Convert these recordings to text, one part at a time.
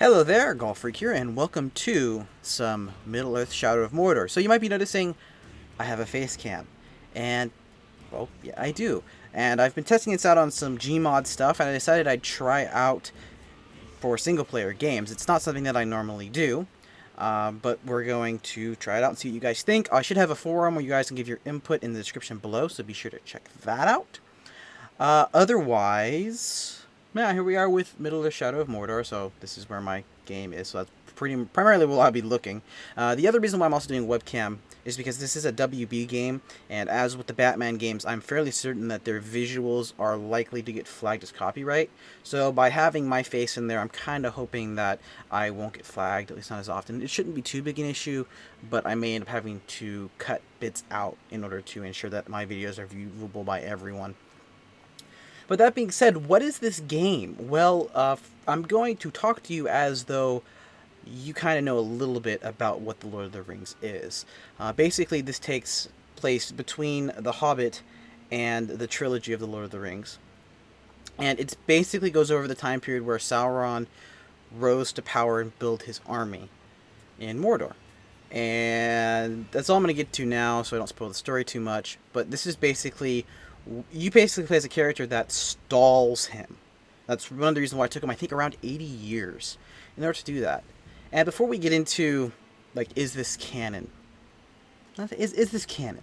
Hello there, Golf Freak here, and welcome to some Middle-earth Shadow of Mordor. So you might be noticing I have a face cam, and, well, yeah, I do. And I've been testing this out on some Gmod stuff, and I decided I'd try out for single-player games. It's not something that I normally do, but we're going to try it out and see what you guys think. I should have a forum where you guys can give your input in the description below, so be sure to check that out. Otherwise, yeah, here we are with Middle-earth Shadow of Mordor, so this is where my game is, so that's primarily where I'll be looking. The other reason why I'm also doing webcam is because this is a WB game, and as with the Batman games, I'm fairly certain that their visuals are likely to get flagged as copyright. So by having my face in there, I'm kind of hoping that I won't get flagged, at least not as often. It shouldn't be too big an issue, but I may end up having to cut bits out in order to ensure that my videos are viewable by everyone. But that being said, what is this game? Well, I'm going to talk to you as though you kind of know a little bit about what The Lord of the Rings is. Basically, this takes place between The Hobbit and the trilogy of The Lord of the Rings. And it basically goes over the time period where Sauron rose to power and built his army in Mordor. And that's all I'm going to get to now, so I don't spoil the story too much. But this is basically, you basically play as a character that stalls him. That's one of the reasons why it took him, I think, around 80 years in order to do that. And before we get into, like, is this canon? Is this canon?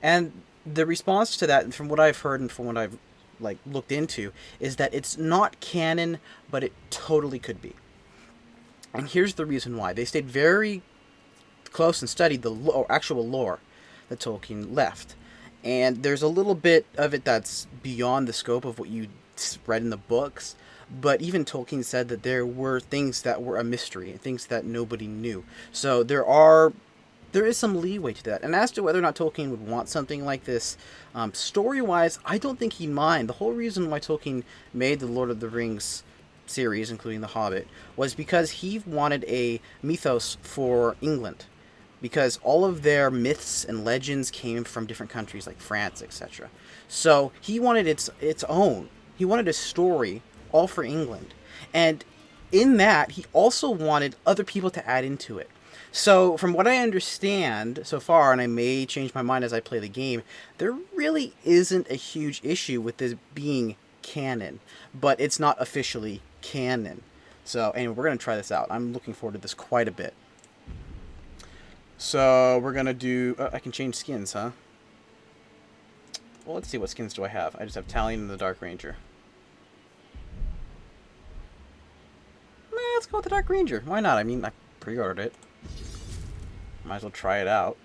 And the response to that, from what I've heard and from what I've, like, looked into, is that it's not canon, but it totally could be. And here's the reason why. They stayed very close and studied the actual lore that Tolkien left. And there's a little bit of it that's beyond the scope of what you read in the books, but even Tolkien said that there were things that were a mystery, things that nobody knew. So there is some leeway to that. And as to whether or not Tolkien would want something like this, story-wise, I don't think he'd mind. The whole reason why Tolkien made the Lord of the Rings series, including The Hobbit, was because he wanted a mythos for England. Because all of their myths and legends came from different countries like France, etc. So he wanted its own. He wanted a story all for England. And in that, he also wanted other people to add into it. So from what I understand so far, and I may change my mind as I play the game, there really isn't a huge issue with this being canon. But it's not officially canon. So anyway, we're going to try this out. I'm looking forward to this quite a bit. So we're going to do... I can change skins, huh? Well, let's see. What skins do I have? I just have Talion and the Dark Ranger. Let's go with the Dark Ranger. Why not? I mean, I pre-ordered it. Might as well try it out.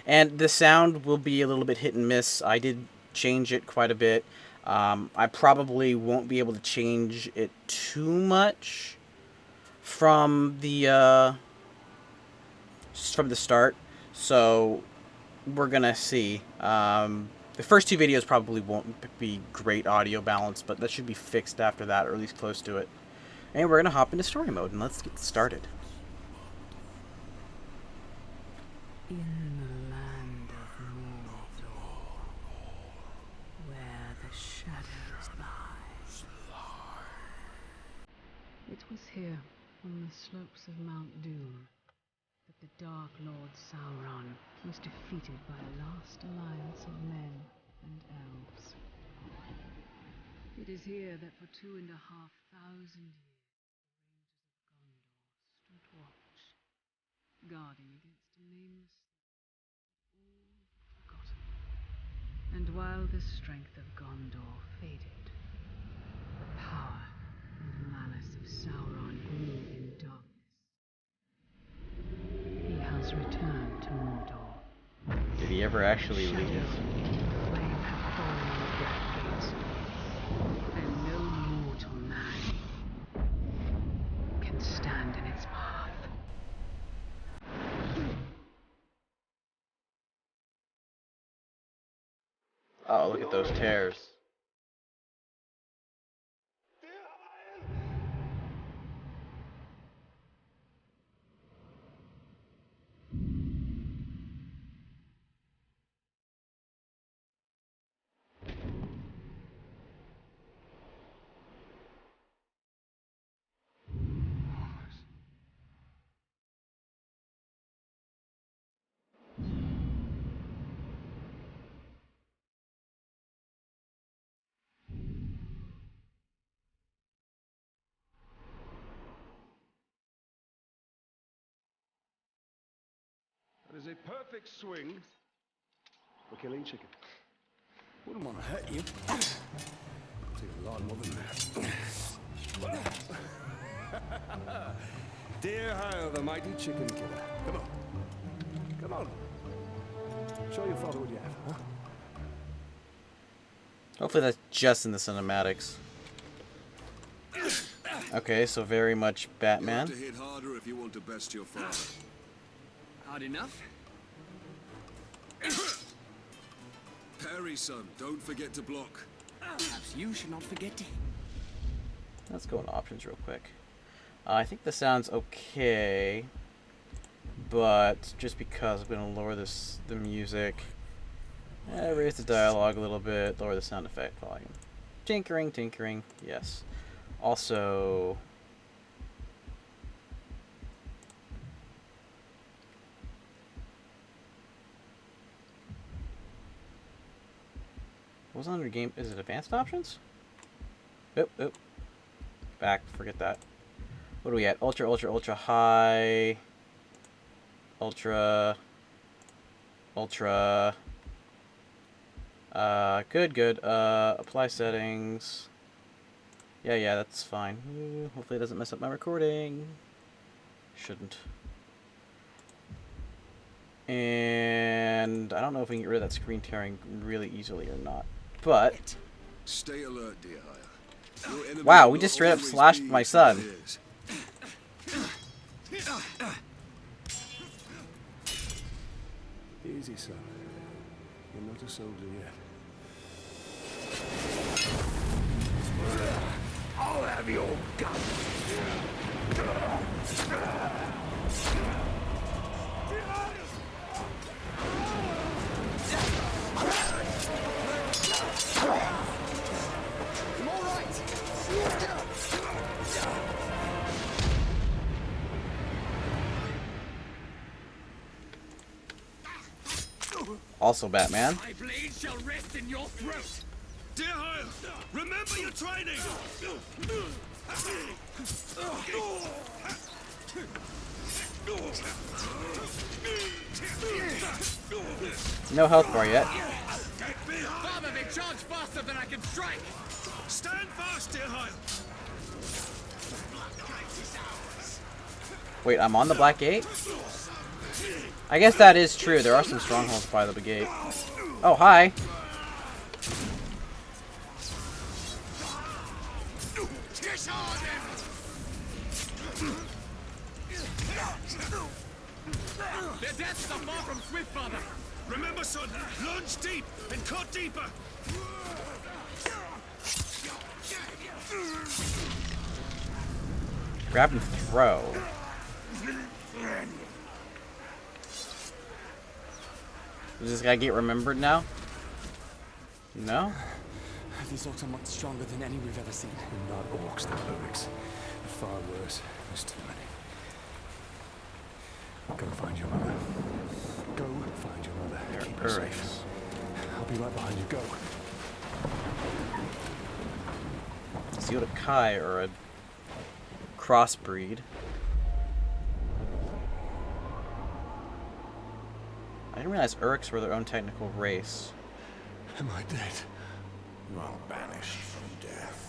And the sound will be a little bit hit and miss. I did change it quite a bit. I probably won't be able to change it too much from the start. So we're gonna see. The first two videos probably won't be great audio balance, but that should be fixed after that, or at least close to it. And we're gonna hop into story mode and let's get started. In the land of Mordor, where the shadows lie. It was here, on the slopes of Mount Doom, that the Dark Lord Sauron was defeated by a last alliance of men and elves. It is here that for 2,500 years the rangers of Gondor stood watch, guarding against a nameless all forgotten. And while the strength of Gondor faded, the power and malice of Sauron grew in darkness. He has returned to Mordor. Did he ever actually leave? Flame have fallen on the Black Gate, and no mortal man can stand in its path. Oh, look at those tears. perfect swing for killing chicken. Wouldn't want to hurt you. Take a lot more than that. Dear Hyle, the mighty chicken killer. Come on. Come on. Show your father what you have, huh? Hopefully that's just in the cinematics. Okay, so very much Batman. You have to hit harder if you want to best your father. Hard enough? Parry, son. Don't forget to block. Perhaps you should not forget to. Let's go into options real quick. I think the sound's okay, but just because I'm gonna lower the music, raise the dialogue a little bit, lower the sound effect volume. Tinkering, tinkering, yes. Also, what was under game? Is it advanced options? Oop. Back, forget that. What are we at? Ultra, ultra, ultra high. Ultra. Ultra. Good. Apply settings. Yeah, that's fine. Hopefully it doesn't mess up my recording. Shouldn't. And I don't know if we can get rid of that screen tearing really easily or not. But Stay alert, dear Hyle. Your enemy wow, will we not just straight up always slashed be my who son. he is. Easy, son. You're not a soldier yet. I'll have your gun. I'm all right. Also Batman. My blade shall rest in your throat. Dear Hyle, remember your training! No health bar yet. Father, they charge faster than I can strike. Stand fast, dear Hyle! Wait, I'm on the Black Gate? I guess that is true. There are some strongholds by the gate. Oh, hi. Their deaths are far from swift, Father. Remember, son, lunge deep and cut deeper! Grab and throw. Does this guy get remembered now? No? These orcs are much stronger than any we've ever seen. They're not orcs, they're lyrics. They're far worse. There's too many. Go find your mother. Go find your mother. Keep her safe. I'll be right behind you. Go. Seal to Kai or a crossbreed. I didn't realize Urks were their own technical race. Am I dead? You are banished from death.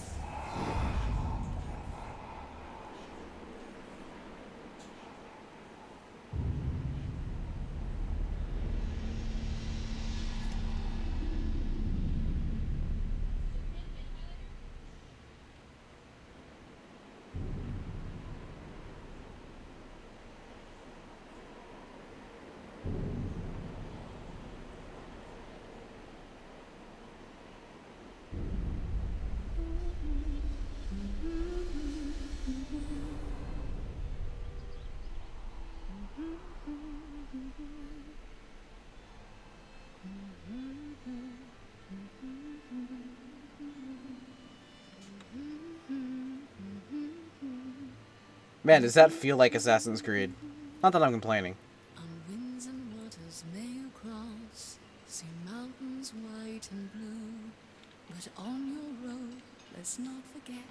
Man, does that feel like Assassin's Creed? Not that I'm complaining. On winds and waters may you cross, see mountains white and blue, but on your road let's not forget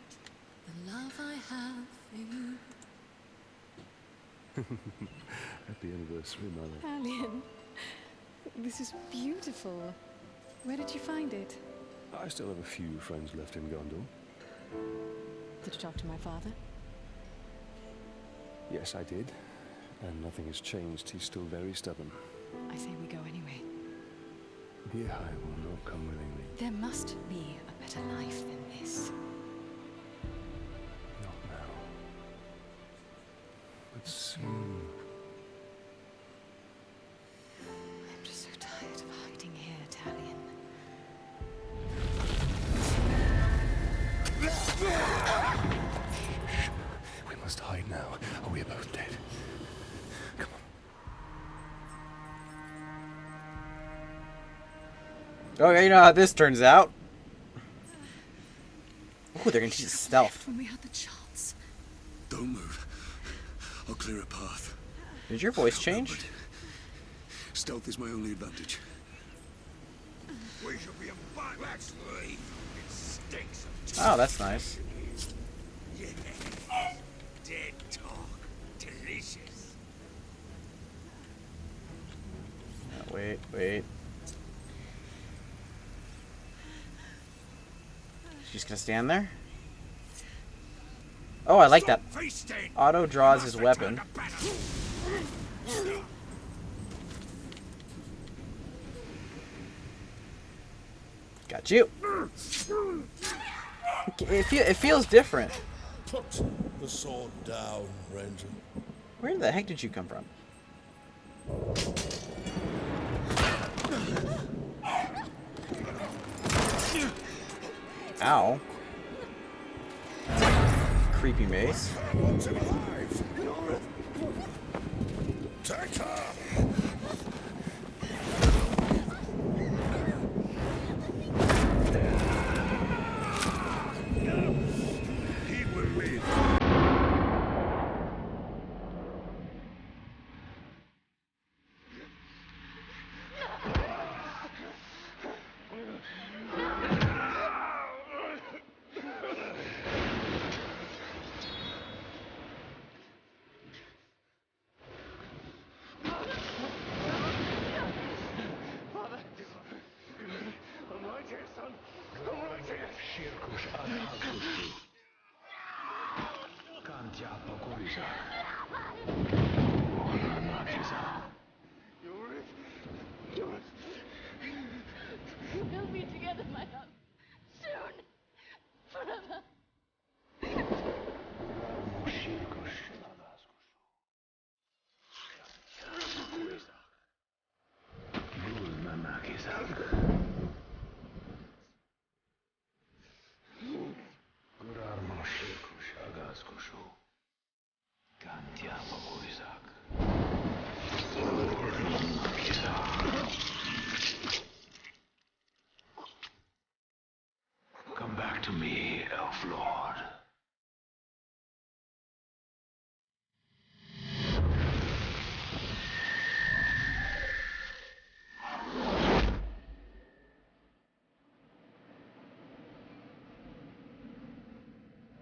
the love I have for you. Happy anniversary, my love. Alien, this is beautiful. Where did you find it? I still have a few friends left in Gondor. Did you talk to my father? Yes, I did. And nothing has changed. He's still very stubborn. I say we go anyway. Yeah, I will not come willingly. There must be a better life than this. Not now. But soon. I'm just so tired of hiding here, Talion. Shh. We must hide now, or we are both dead. Come on. Oh, yeah, you know how this turns out. Ooh, they're gonna teach us stealth. When we had the chance. Don't move. I'll clear a path. Did your voice change? Stealth is my only advantage. We should be a bad. Let's leave. It stinks of Oh, that's nice. yeah. Dead talk. Delicious. Wait, wait. She's gonna stand there? Oh, I like that. Feasting. Otto draws his weapon. Got you. It feels different. Put the sword down, Ranger. Where the heck did you come from? Ow. Creepy mace. What's alive? Take her! He will live. We'll be together, my love. Soon. Forever. Come back to me, Elf Lord.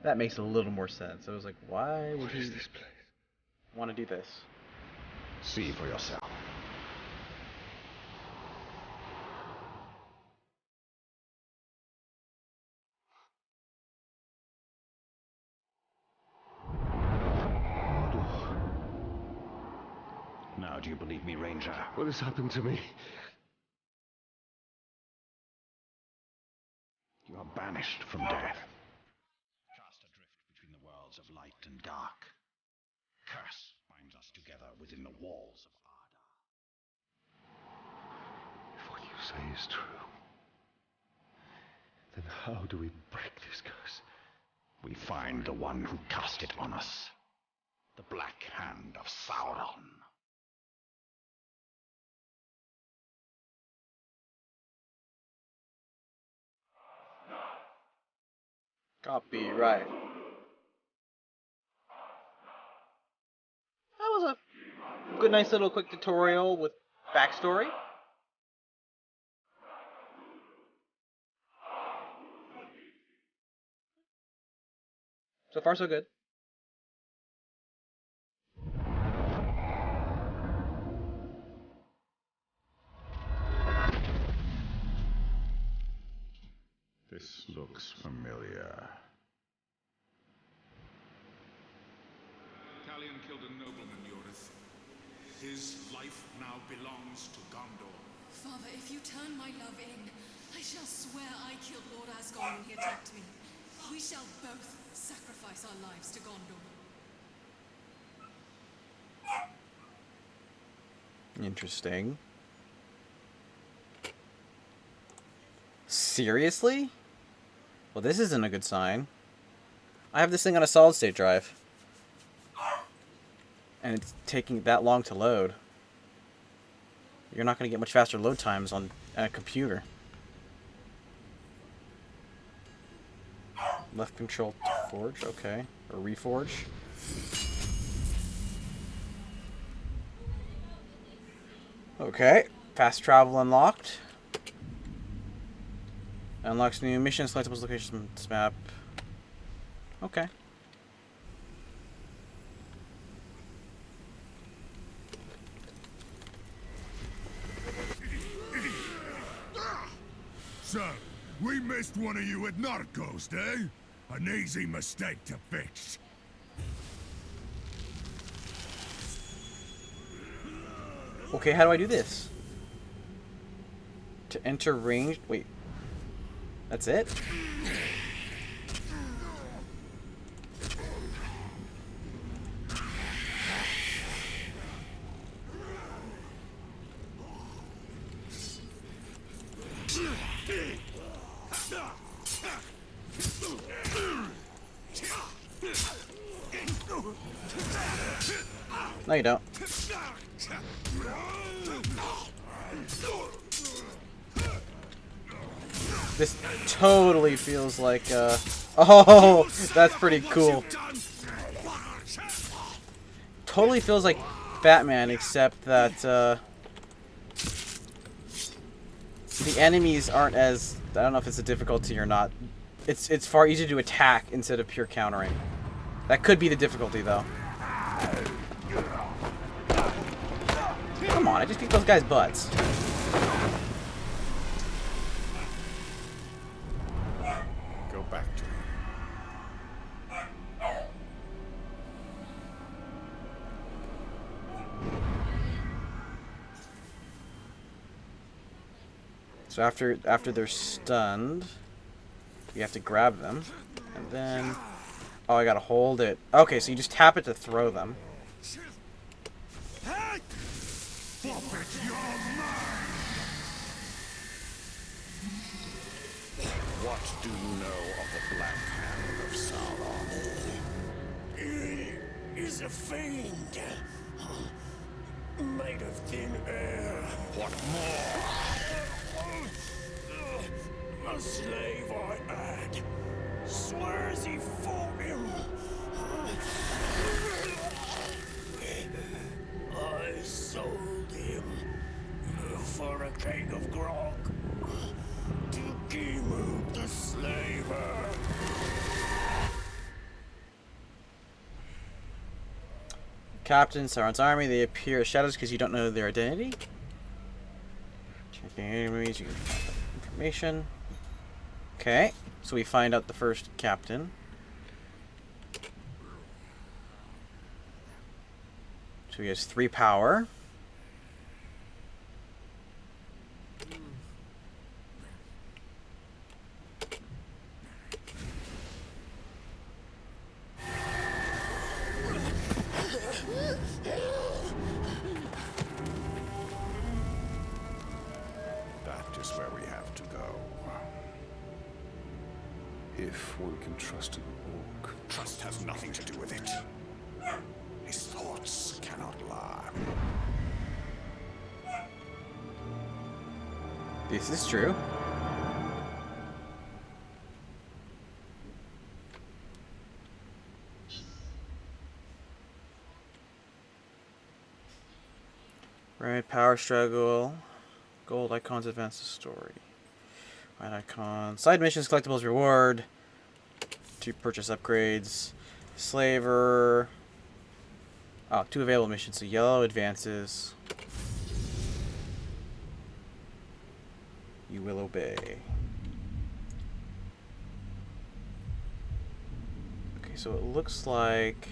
That makes a little more sense. I was like, why would What he is this place? want to do this? See for yourself. Now, do you believe me, Ranger? What has happened to me? You are banished from death. Cast adrift between the worlds of light and dark. Curse binds us together within the walls of Arda. If what you say is true, then how do we break this curse? We find the one who cast it on us. The Black Hand of Sauron. Copyright. That was a good, nice little quick tutorial with backstory. So far, so good. looks familiar. Talion killed a nobleman, Yorith. His life now belongs to Gondor. Father, if you turn my love in, I shall swear I killed Lord Asgore when he attacked me. We shall both sacrifice our lives to Gondor. Interesting. Seriously? Well, this isn't a good sign. I have this thing on a solid state drive. And it's taking that long to load. You're not going to get much faster load times on a computer. Left control to forge, okay. Or reforge. Okay, fast travel unlocked. Unlocks new missions, selectables, locations from this map. Okay. So, we missed one of you at Narcos, eh? An easy mistake to fix. Okay, how do I do this? To enter range... Wait. That's it? No, you don't. This totally feels like, oh, that's pretty cool. Totally feels like Batman, except that, the enemies aren't as... I don't know if it's a difficulty or not. It's far easier to attack instead of pure countering. That could be the difficulty, though. Come on, I just kicked those guys' butts. Go back to him. So after they're stunned, you have to grab them, and then... Oh, I gotta hold it. Okay, so you just tap it to throw them. What do you know of the Black Hand of Sauron? He is a fiend. Made of thin air. What more? A slave I had. Swears he fought him. I sold him for a keg of grog to Gimu the slaver. Captain, Sauron's army, they appear as shadows because you don't know their identity. Checking enemies, you can find out information. Okay, so we find out the first captain. So he has 3 power. That is where we have to go. If one can trust an orc. Trust has nothing to do with it. His thoughts cannot lie. This is true. Right, power struggle. Gold icons advance the story. White icon. Side missions, collectibles, reward. To purchase upgrades. Slaver. Oh, 2 available missions. So yellow advances. You will obey. so it looks like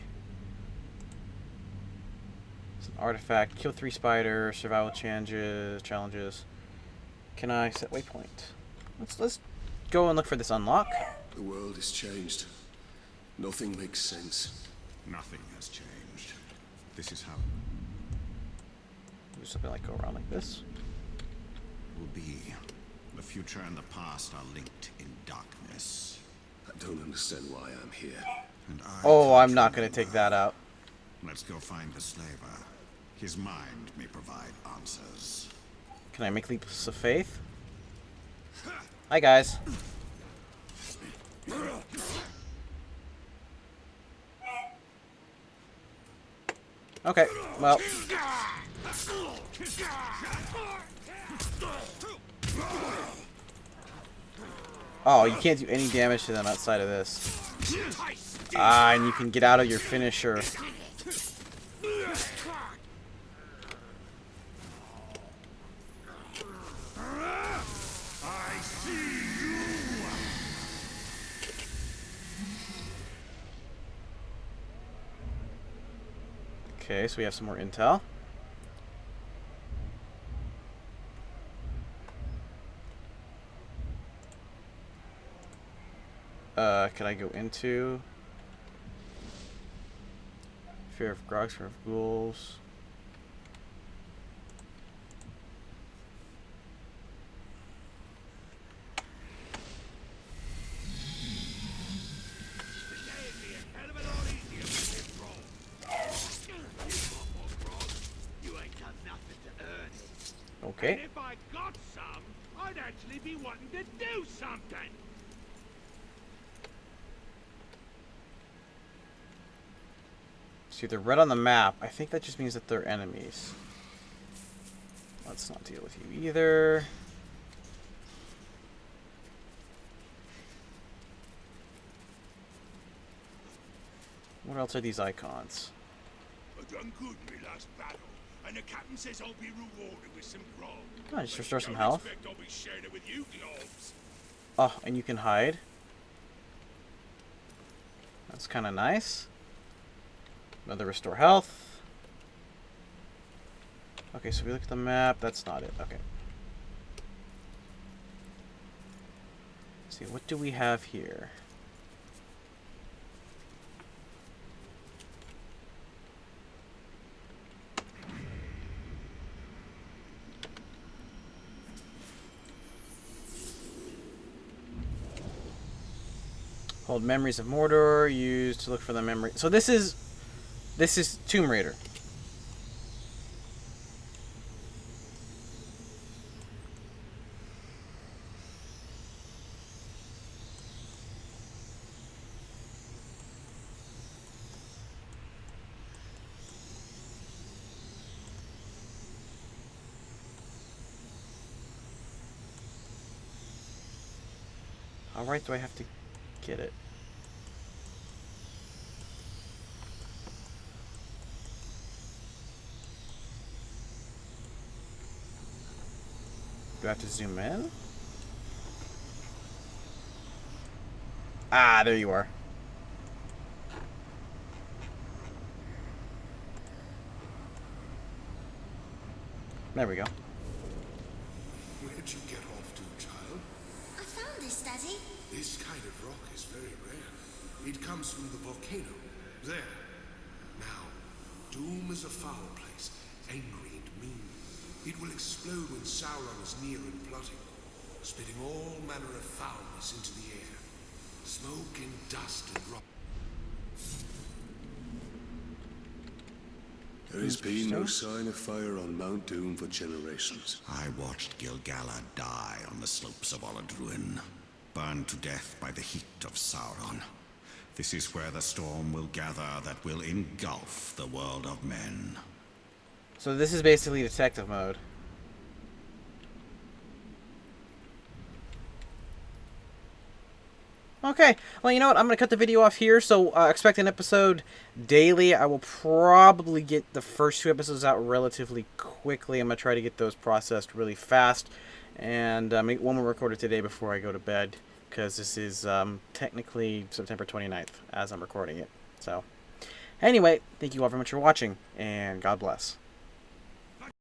it's an artifact. Kill 3 spiders, survival challenges. Can I set waypoint? Let's go and look for this unlock. The world has changed. Nothing makes sense. Nothing has changed. This is how Do something like go around like this. it will be. The future and the past are linked in darkness. I don't understand why I'm here. And I Oh, can't I'm not going to remember. take that out. Let's go find the slaver. His mind may provide answers. Can I make leaps of faith? Hi, guys. Okay, well. Oh, you can't do any damage to them outside of this. Ah, and you can get out of your finisher. Okay, so we have some more intel. Can I go into fear of grogs, fear of ghouls? Okay. And if I got some, I'd actually be wanting to do something. See, they're red on the map. I think that just means that they're enemies. Let's not deal with you either. What else are these icons? I done good in my last battle, and the captain says I'll be rewarded with some grog. Oh, just But restore you some don't health. expect I'll be sharing it with you, globes. Oh, and you can hide. That's kind of nice. Another restore health. Okay, so we look at the map. That's not it. Okay. Let's see, what do we have here? Hold memories of Mordor. Used to look for the memory. So this is Tomb Raider. How right do I have to get it? Do I have to zoom in? Ah, there you are. There we go. Where'd you get off to, child? I found this, Daddy. This kind of rock is very rare. It comes from the volcano. There. Now, Doom is a foul place, angry and mean. It will explode when Sauron is near and plotting, spitting all manner of foulness into the air. Smoke and dust and rock. There has been no sign of fire on Mount Doom for generations. I watched Gil-galad die on the slopes of Oladruin, burned to death by the heat of Sauron. This is where the storm will gather that will engulf the world of men. So this is basically detective mode. Okay, well, you know what? I'm going to cut the video off here, so expect an episode daily. I will probably get the first 2 episodes out relatively quickly. I'm going to try to get those processed really fast, and make one more recorded today before I go to bed. because this is technically September 29th as I'm recording it. So, anyway, thank you all very much for watching, and God bless.